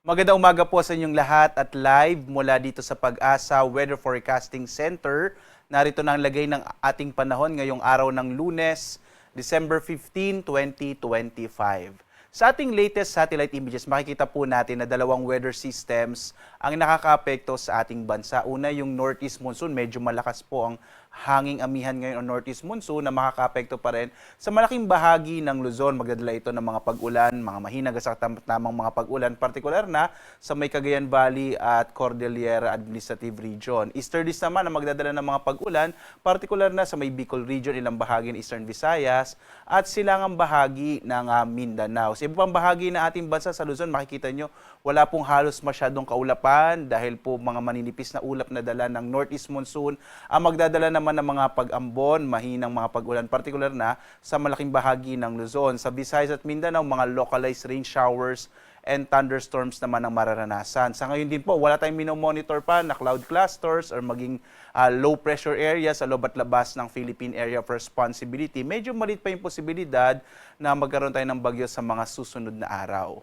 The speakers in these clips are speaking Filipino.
Magandang umaga po sa inyong lahat at live mula dito sa Pag-asa Weather Forecasting Center. Narito na ang lagay ng ating panahon ngayong araw ng Lunes, December 15, 2025. Sa ating latest satellite images, makikita po natin na dalawang weather systems ang nakakaapekto sa ating bansa. Una, yung northeast monsoon, medyo malakas po ang hanging amihan ngayon o northeast monsoon na makakaapekto pa rin sa malaking bahagi ng Luzon. Magdadala ito ng mga pag-ulan, mga mahinag sa tamang mga pag-ulan, partikular na sa may Cagayan Valley at Cordillera Administrative Region. Easterlies naman ang magdadala ng mga pag-ulan, partikular na sa may Bicol Region, ilang bahagi ng Eastern Visayas at silangang bahagi ng Mindanao. Sa iba pang bahagi ng ating bansa sa Luzon, makikita nyo, wala pong halos masyadong kaulapan dahil po mga maninipis na ulap na dala ng northeast monsoon ang magdadala naman ng mga pag-ambon, mahinang mga pag-ulan, partikular na sa malaking bahagi ng Luzon. Sa Visayas at Mindanao, mga localized rain showers and thunderstorms naman ang mararanasan. Sa ngayon din po, wala tayong minomonitor pa na cloud clusters or maging low pressure area sa loob at labas ng Philippine Area of Responsibility. Medyo maliit pa yung posibilidad na magkaroon tayo ng bagyo sa mga susunod na araw.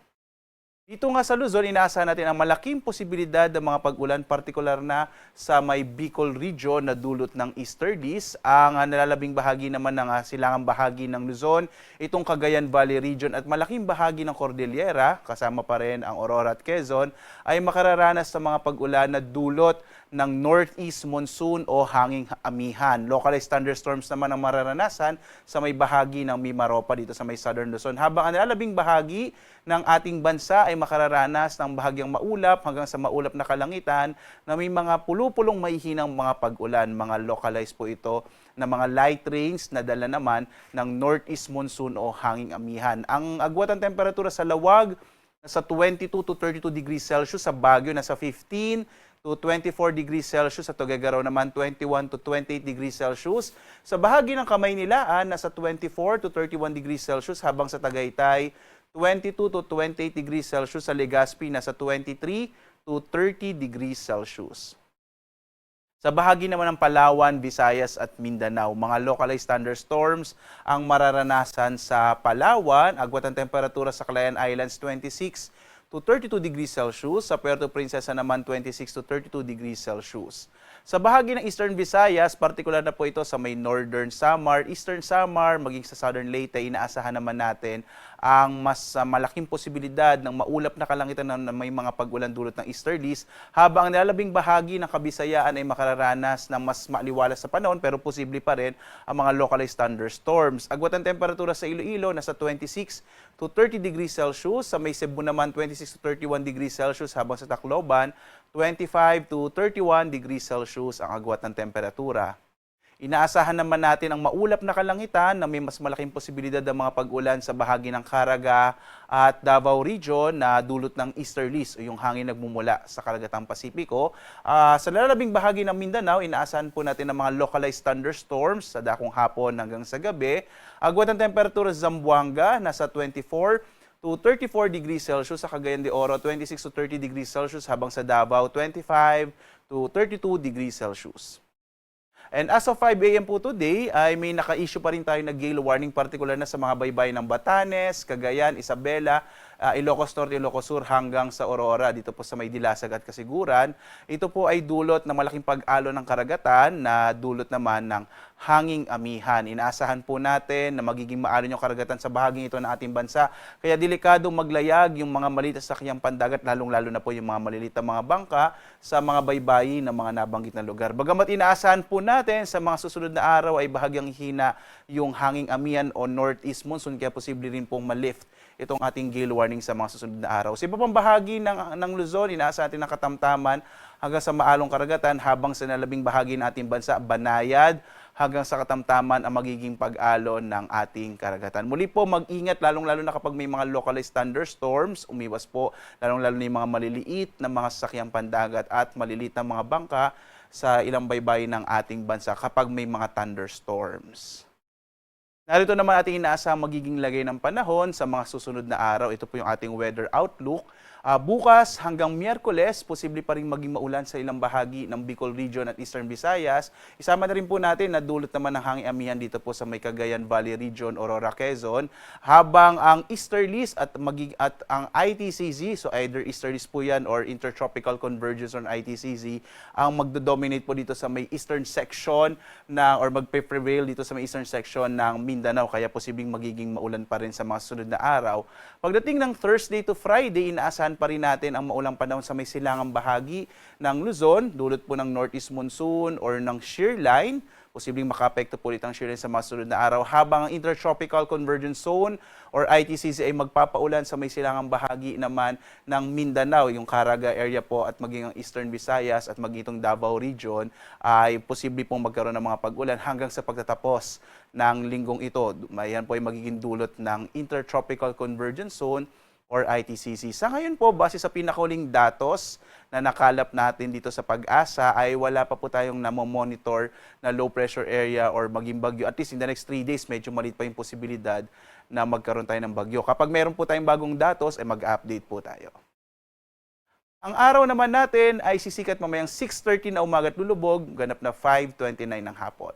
Dito nga sa Luzon, inaasahan natin ang malaking posibilidad ng mga pag-ulan, partikular na sa may Bicol Region na dulot ng easterlies. Ang nalalabing bahagi naman ng silangang bahagi ng Luzon, itong Cagayan Valley Region at malaking bahagi ng Cordillera, kasama pa rin ang Aurora at Quezon, ay makararanas sa mga pag-ulan na dulot ng northeast monsoon o hanging amihan. Localized thunderstorms naman ang mararanasan sa may bahagi ng Mimaropa dito sa may Southern Luzon. Habang ang nalalabing bahagi ng ating bansa ay makararanas ng bahagyang maulap hanggang sa maulap na kalangitan na may mga pulupulong mahihinang mga pag-ulan. Mga localized po ito na mga light rains na dala naman ng northeast monsoon o hanging amihan. Ang agwat ng temperatura sa Lawag nasa 22 to 32 degrees Celsius, sa Baguio nasa 15 to 24 degrees Celsius, sa Tuguegarao naman 21 to 28 degrees Celsius. Sa bahagi ng Kamaynilaan, nasa 24 to 31 degrees Celsius, habang sa Tagaytay 22 to 28 degrees Celsius, sa Legazpi nasa 23 to 30 degrees Celsius. Sa bahagi naman ng Palawan, Visayas at Mindanao, mga localized thunderstorms ang mararanasan sa Palawan. Agwat ang temperatura sa Calayan Islands 26 to 32 degrees Celsius, sa Puerto Princesa naman 26 to 32 degrees Celsius. Sa bahagi ng Eastern Visayas, partikular na po ito sa may Northern Samar, Eastern Samar, maging sa Southern Leyte, inaasahan naman natin ang mas malaking posibilidad ng maulap na kalangitan na may mga pag-ulan dulot ng easterlies, habang ang nilalabing bahagi ng Kabisayaan ay makararanas ng mas maliwalas sa panahon pero posible pa rin ang mga localized thunderstorms. Agwat ang temperatura sa Iloilo nasa 26 to 30 degrees Celsius, sa may Cebu naman 26 to 31 degrees Celsius, habang sa Tacloban 25 to 31 degrees Celsius ang agwat ng temperatura. Inaasahan naman natin ang maulap na kalangitan na may mas malaking posibilidad ng mga pag-ulan sa bahagi ng Caraga at Davao Region na dulot ng easterlies o yung hangin nagmumula sa Karagatang Pasipiko. Sa lalabing bahagi ng Mindanao, inaasahan po natin ang mga localized thunderstorms sa dakong hapon hanggang sa gabi. Agwat ng temperatura sa Zamboanga nasa 24 to 34 degrees Celsius, sa Cagayan de Oro 26 to 30 degrees Celsius, habang sa Davao 25 to 32 degrees Celsius. And as of 5 a.m. po today, ay may naka-issue pa rin tayo na gale warning, particular na sa mga baybayin ng Batanes, Cagayan, Isabela, Ilocos Norte, Ilocos Sur hanggang sa Aurora, dito po sa may Dilasag at Kasiguran. Ito po ay dulot ng malaking pag-alo ng karagatan na dulot naman ng hanging amihan. Inaasahan po natin na magiging maalon yung karagatan sa bahaging ito ng ating bansa. Kaya delikadong maglayag yung mga maliit na sasakyang pandagat, lalong-lalo na po yung mga maliliit na mga bangka sa mga baybayin ng mga nabanggit na lugar. Bagamat inaasahan po natin sa mga susunod na araw ay bahagyang hina yung hanging amihan o northeast monsoon, kaya posible rin pong malift itong ating gale warning sa mga susunod na araw. Sa iba pang bahagi ng Luzon, inaasahan natin ng katamtaman hanggang sa maalong karagatan, habang sa nalabing bahagi ng ating bansa, banayad hanggang sa katamtaman ang magiging pag-alon ng ating karagatan. Muli po, mag-ingat, lalong-lalo na kapag may mga localized thunderstorms. Umiwas po, lalong-lalo na yung mga maliliit na mga sasakyang pandagat at maliliit na mga bangka sa ilang baybayin ng ating bansa kapag may mga thunderstorms. Narito naman ating inaasahang magiging lagay ng panahon sa mga susunod na araw. Ito po yung ating weather outlook. Bukas hanggang Miyerkules, posible pa rin maging maulan sa ilang bahagi ng Bicol Region at Eastern Visayas. Isama na rin po natin na dulot naman ng hangin amihan dito po sa may Cagayan Valley Region, Aurora, Quezon. Habang ang easterlies at ang ITCZ, so either easterlies po yan or intertropical convergence on ITCZ, ang magdo-dominate po dito sa may eastern section or magpe-prevail dito sa may eastern section ng Mindanao, kaya posibleng magiging maulan pa rin sa mga sunod na araw. Pagdating ng Thursday to Friday, inaasahan pa rin natin ang maulang panahon sa may silangang bahagi ng Luzon, dulot po ng northeast monsoon or ng shear line. Posibleng makaapekto po ulit ang shear line sa mga sunod na araw, habang ang intertropical convergence zone or ITCZ ay magpapaulan sa may silangang bahagi naman ng Mindanao, yung Caraga area po at maging ang Eastern Visayas at maging itong Davao Region ay posible pong magkaroon ng mga pag-ulan hanggang sa pagtatapos ng linggong ito. Yan po ay magiging dulot ng intertropical convergence zone or ITCZ. Sa ngayon po, base sa pinakahuling datos na nakalap natin dito sa Pag-asa, ay wala pa po tayong namomonitor na low pressure area or maging bagyo. At least in the next 3 days, medyo maliit pa yung posibilidad na magkaroon tayo ng bagyo. Kapag meron po tayong bagong datos, ay mag-update po tayo. Ang araw naman natin ay sisikat mamayang 6:30 na umaga at lulubog, ganap na 5:29 ng hapon.